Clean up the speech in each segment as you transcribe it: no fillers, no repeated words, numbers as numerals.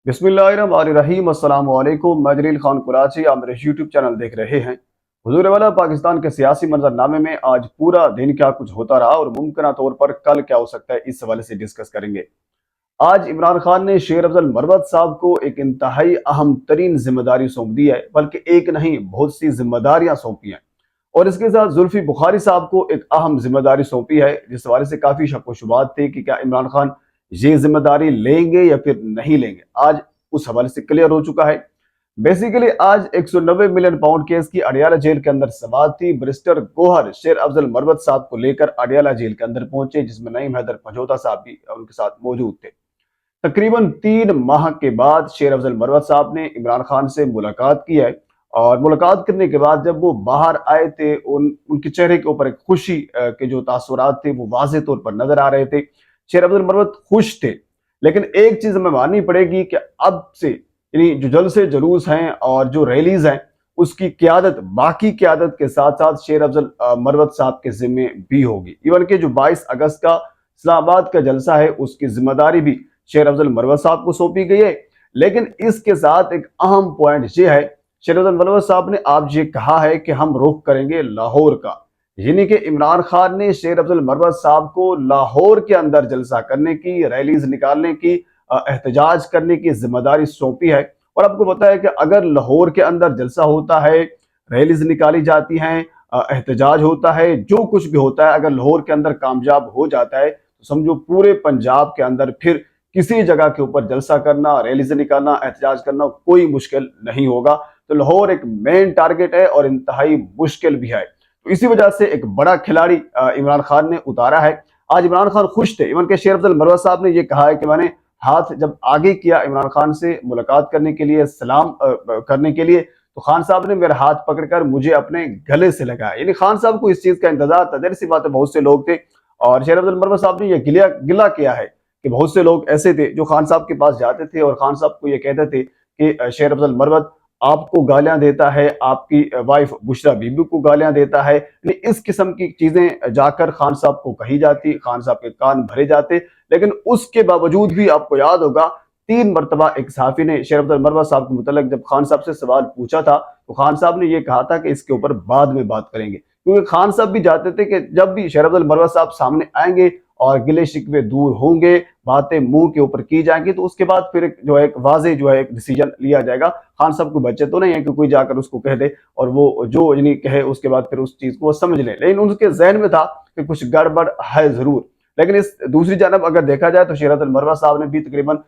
बिस्मिल्लाहिर्रहमानिर्रहीम अस्सलाम वालेकुम। मैं जलील खान कुराची, आप मेरे यूट्यूब चैनल देख रहे हैं। हुजूर वाला पाकिस्तान के सियासी मंजरनामे में आज पूरा दिन क्या कुछ होता रहा और मुमकिन तौर पर कल क्या हो सकता है, इस हवाले से डिस्कस करेंगे। आज इमरान खान ने शेर अफजल मरवत साहब को एक इंतहाई अहम तरीन जिम्मेदारी सौंप दी है, बल्कि एक नहीं बहुत सी जिम्मेदारियां सौंपी हैं। और इसके साथ जुल्फी बुखारी साहब को एक अहम जिम्मेदारी सौंपी है, जिस हवाले से काफी शक व शुबात थे कि क्या इमरान खान ये जिम्मेदारी लेंगे या फिर नहीं लेंगे। आज उस हवाले से क्लियर हो चुका है। बेसिकली आज 190 मिलियन पाउंड केस की अडियाला जेल के अंदर सवाल थी। बैरिस्टर गोहर शेर अफजल मरवत साहब को लेकर अडियाला जेल के अंदर पहुंचे, जिसमें नईम हैदर पंजोता साहब भी उनके साथ मौजूद थे। तकरीबन 3 माह के बाद शेर अफजल मरवत साहब ने इमरान खान से मुलाकात की है। और मुलाकात करने के बाद जब वो बाहर आए थे, उनके चेहरे के ऊपर एक खुशी के जो तासुरात थे वो वाज़ेह तौर पर नजर आ रहे थे। शेर अफजल मरवत खुश थे। लेकिन एक चीज हमें माननी पड़ेगी कि अब से यानी जो जलसे जुलूस हैं और जो रैलीज हैं, उसकी क्यादत बाकी क्यादत के साथ साथ शेर अफजल मरवत साहब के जिम्मे भी होगी। इवन के जो 22 अगस्त का इस्लामाबाद का जलसा है, उसकी जिम्मेदारी भी शेर अफजल मरवत साहब को सौंपी गई है। लेकिन इसके साथ एक अहम पॉइंट ये है, शेर अफजल मरवत साहब ने आज ये कहा है कि हम रुख करेंगे लाहौर का। यानी कि इमरान खान ने शेर अफजल मरवत साहब को लाहौर के अंदर जलसा करने की, रैलीज निकालने की, एहतजाज करने की जिम्मेदारी सौंपी है। और आपको पता है कि अगर लाहौर के अंदर जलसा होता है, रैलीज निकाली जाती हैं, एहतजाज होता है, जो कुछ भी होता है, अगर लाहौर के अंदर कामयाब हो जाता है तो समझो पूरे पंजाब के अंदर फिर किसी जगह के ऊपर जलसा करना, रैलीज निकालना, एहतजाज करना कोई मुश्किल नहीं होगा। तो लाहौर एक मेन टारगेट है और इंतहाई मुश्किल भी है। तो इसी वजह से एक बड़ा खिलाड़ी इमरान खान ने उतारा है। आज इमरान खान खुश थे। इवन के शेर अफजल मरवत साहब ने यह कहा है कि मैंने हाथ जब आगे किया इमरान खान से मुलाकात करने के लिए, सलाम करने के लिए, तो खान साहब ने मेरा हाथ पकड़कर मुझे अपने गले से लगाया। यानी खान साहब को इस चीज का इंतजार था। देर सी बात है, बहुत से लोग थे। और शेर अफजल मरवत साहब ने यह गिला किया है कि बहुत से लोग ऐसे थे जो खान साहब के पास जाते थे और खान साहब को यह कहते थे कि शेर अफजल मरवत आपको गालियां देता है, आपकी वाइफ बुशरा बीबी को गालियां देता है। इस किस्म की चीजें जाकर खान साहब को कही जाती, खान साहब के कान भरे जाते। लेकिन उसके बावजूद भी आपको याद होगा 3 मरतबा एक सहाफी ने शेर अफजल मरवत साहब के मुतल्लिक जब खान साहब से सवाल पूछा था, तो खान साहब ने यह कहा था कि इसके ऊपर बाद में बात करेंगे। क्योंकि खान साहब भी चाहते थे कि जब भी शेर अफजल मरवत साहब सामने आएंगे और गिले शिकवे दूर होंगे, बातें मुंह के ऊपर की जाएंगी, तो उसके बाद फिर जो है एक वाजे जो है एक डिसीजन लिया जाएगा। खान साहब को बच्चे तो नहीं है कि कोई जाकर उसको कह दे और वो जो यानी कहे उसके बाद फिर उस चीज को समझ ले। लेकिन उनके जहन में था कि कुछ गड़बड़ है जरूर। लेकिन इस दूसरी जानब अगर देखा जाए तो शेर अफजल मरवत साहब ने भी तकरीबन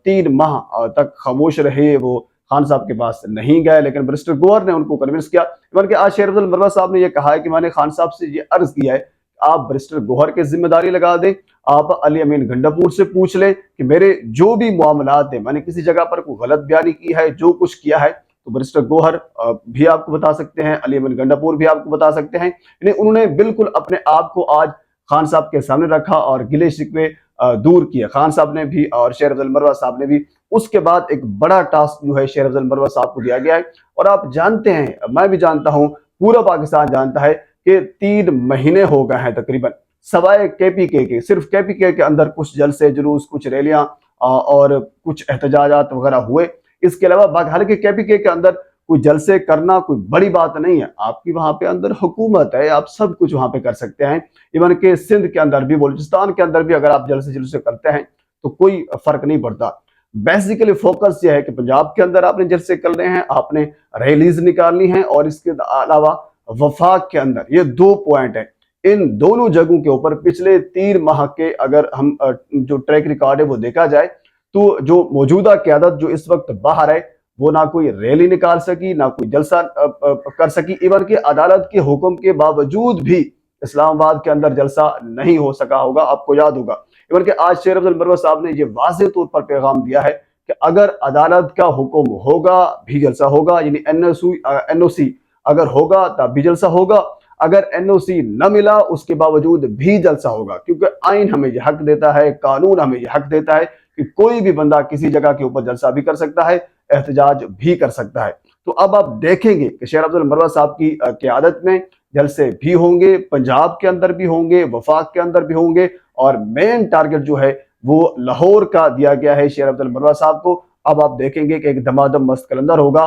3 माह तक खामोश रहे। वो खान साहब के पास नहीं गए, लेकिन बैरिस्टर गोहर ने उनको कन्विंस किया। बल्कि आज शेर अफजल मरवत साहब ने यह कहा है कि मैंने खान साहब से ये अर्ज किया है, आप बैरिस्टर गोहर की जिम्मेदारी लगा दें, आप अली अमीन गंडापुर से पूछ लें कि मेरे जो भी मामलात है, मैंने किसी जगह पर कोई गलत बयानी की है, जो कुछ किया है, तो बैरिस्टर गोहर भी आपको बता सकते हैं, अली अमीन गंडापुर भी आपको बता सकते हैं। उन्होंने बिल्कुल अपने आप को आज खान साहब के सामने रखा और गिले शिकवे दूर किया, खान साहब ने भी और शेर अफजल मरवत साहब ने भी। उसके बाद एक बड़ा टास्क जो है शेर अफजल मरवत साहब को दिया गया है। और आप जानते हैं, मैं भी जानता हूं, पूरा पाकिस्तान जानता है कि 3 महीने हो गए हैं तकरीबन, सवाए केपीके के, सिर्फ केपीके के अंदर कुछ जलसे जुलूस, कुछ रैलियां और कुछ एहतजाजात वगैरह हुए। इसके अलावा हालांकि केपीके के अंदर कोई जलसे करना कोई बड़ी बात नहीं है, आपकी वहां पे अंदर हुकूमत है, आप सब कुछ वहां पे कर सकते हैं। इवन के सिंध के अंदर भी, बलूचिस्तान के अंदर भी अगर आप जलसे जुलूसे करते हैं तो कोई फर्क नहीं पड़ता। बेसिकली फोकस यह है कि पंजाब के अंदर आपने जलसे करने हैं, आपने रैलीज निकालनी है। और इसके अलावा वफाक के अंदर ये 2 पॉइंट है। इन दोनों जगहों के ऊपर पिछले 3 माह के अगर हम जो ट्रैक रिकॉर्ड है वो देखा जाए, तो जो मौजूदा क्यादत जो इस वक्त बाहर है, वो ना कोई रैली निकाल सकी, ना कोई जलसा कर सकी। इवन की अदालत के हुक्म के बावजूद भी इस्लामाबाद के अंदर जलसा नहीं हो सका होगा, आपको याद होगा। इवन के आज शेर अफजल मरवत साहब ने यह वाज़ेह तौर पर पैगाम दिया है कि अगर अदालत का हुक्म होगा भी जलसा होगा। यानी एनओसी अगर होगा तब भी जलसा होगा, अगर एनओसी न मिला उसके बावजूद भी जलसा होगा। क्योंकि आइन हमें यह हक देता है, कानून हमें यह हक देता है कि कोई भी बंदा किसी जगह के ऊपर जलसा भी कर सकता है, एहतजाज भी कर सकता है। तो अब आप देखेंगे कि शेर अफजल मरवत साहब की क़यादत में जलसे भी होंगे, पंजाब के अंदर भी होंगे, वफाक के अंदर भी होंगे। और मेन टारगेट जो है वो लाहौर का दिया गया है शेर अफजल मरवत साहब को। अब आप देखेंगे कि एक धमाधम मस्त कलंदर होगा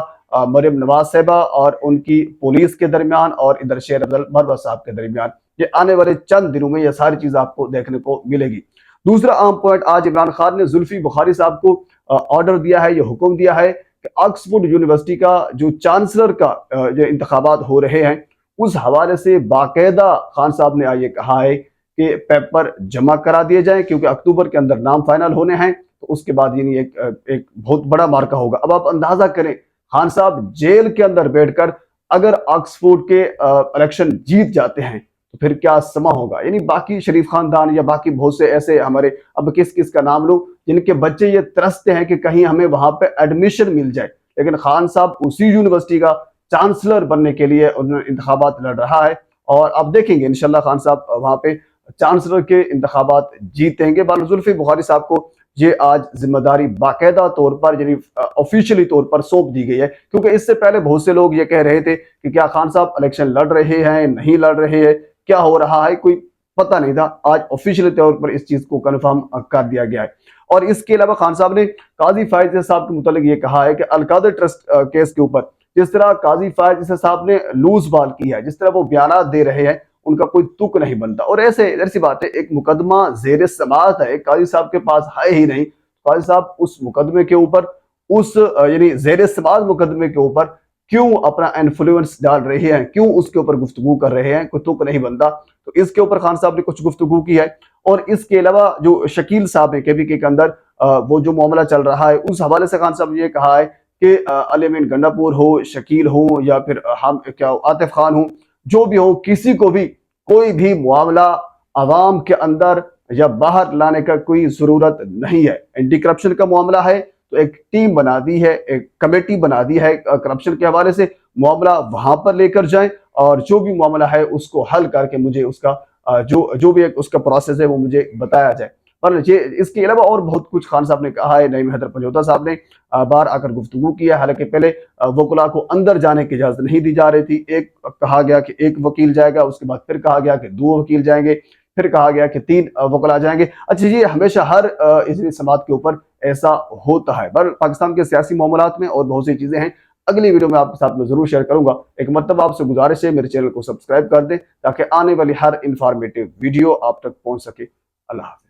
मरियम नवाज साहिबा और उनकी पुलिस के दरमियान और इधर शेर अफजल भरवा साहब के दरमियान। ये आने वाले चंद दिनों में ये सारी चीज आपको देखने को मिलेगी। दूसरा अहम पॉइंट, आज इमरान खान ने जुल्फी बुखारी साहब को ऑर्डर दिया है, ये हुक्म दिया है कि ऑक्सफोर्ड यूनिवर्सिटी का जो चांसलर का जो इंतखाबात हो रहे हैं, उस हवाले से बाकायदा खान साहब ने ये कहा है कि पेपर जमा करा दिए जाएं, क्योंकि अक्टूबर के अंदर नाम फाइनल होने हैं। तो उसके बाद यानी एक बहुत बड़ा मार्का होगा। अब आप अंदाजा करें, खान साहब जेल के अंदर बैठकर अगर ऑक्सफोर्ड के इलेक्शन जीत जाते हैं तो फिर क्या समा होगा। यानी बाकी शरीफ खानदान या बाकी बहुत से ऐसे हमारे, अब किस किस का नाम लो, जिनके बच्चे ये तरसते हैं कि कहीं हमें वहां पे एडमिशन मिल जाए, लेकिन खान साहब उसी यूनिवर्सिटी का चांसलर बनने के लिए उन्होंने इंतखाबात लड़ रहा है। और अब देखेंगे इंशाल्लाह खान साहब वहां पे चांसलर के इंतखाबात जीतेंगे। जुल्फी बुखारी साहब को ये आज जिम्मेदारी बाकायदा तौर पर यानी ऑफिशियली तौर पर सौंप दी गई है, क्योंकि इससे पहले बहुत से लोग ये कह रहे थे कि क्या खान साहब इलेक्शन लड़ रहे हैं, नहीं लड़ रहे हैं, क्या हो रहा है, कोई पता नहीं था। आज ऑफिशियली तौर पर इस चीज को कंफर्म कर दिया गया है। और इसके अलावा खान साहब ने काजी फायज साहब के मुतालिक ये कहा है कि अलकादर ट्रस्ट केस के ऊपर जिस तरह काजी फायज साहब ने लूज बाल की है, जिस तरह वो बयान दे रहे हैं, उनका कोई तुक नहीं बनता। और ऐसे ऐसी बात है, एक मुकदमा जेर समाअत है, काजी साहब के पास है ही नहीं, काजी साहब उस मुकदमे के ऊपर, उस यानी जेर समाअत मुकदमे के ऊपर क्यों अपना इन्फ्लुएंस डाल रहे हैं, क्यों उसके ऊपर गुफ्तगू कर रहे हैं, कोई तुक नहीं बनता। तो इसके ऊपर खान साहब ने कुछ गुफ्तगू की है। और इसके अलावा जो शकील साहब है केवीके के अंदर, वो जो मामला चल रहा है, उस हवाले से खान साहब ने ये कहा है कि अली अमीन गंडापुर हो, शकील हो या फिर हम क्या आतिफ खान हो, जो भी हो, किसी को भी कोई भी मामला अवाम के अंदर या बाहर लाने का कोई जरूरत नहीं है। एंटी करप्शन का मामला है तो एक टीम बना दी है, एक कमेटी बना दी है करप्शन के हवाले से, मामला वहां पर लेकर जाएं और जो भी मामला है उसको हल करके मुझे उसका जो भी उसका प्रोसेस है वो मुझे बताया जाए। पर ये इसके अलावा और बहुत कुछ खान साहब ने कहा है। नईम हैदर पंजोता साहब ने बाहर आकर गुफ्तगू किया, हालांकि पहले वकुला को अंदर जाने की इजाजत नहीं दी जा रही थी। एक कहा गया कि एक वकील जाएगा, उसके बाद फिर कहा गया कि 2 वकील जाएंगे, फिर कहा गया कि 3 वकुला जाएंगे। अच्छा, ये हमेशा हर इजरी समात के ऊपर ऐसा होता है। पर पाकिस्तान के सियासी मामलात में और बहुत सी चीजें हैं, अगली वीडियो में आपके साथ में जरूर शेयर करूंगा। एक मरतबा आपसे गुजारिश है मेरे चैनल को सब्सक्राइब कर दें ताकि आने वाली हर इंफॉर्मेटिव वीडियो आप तक पहुंच सके। अल्लाह हाफ़िज़।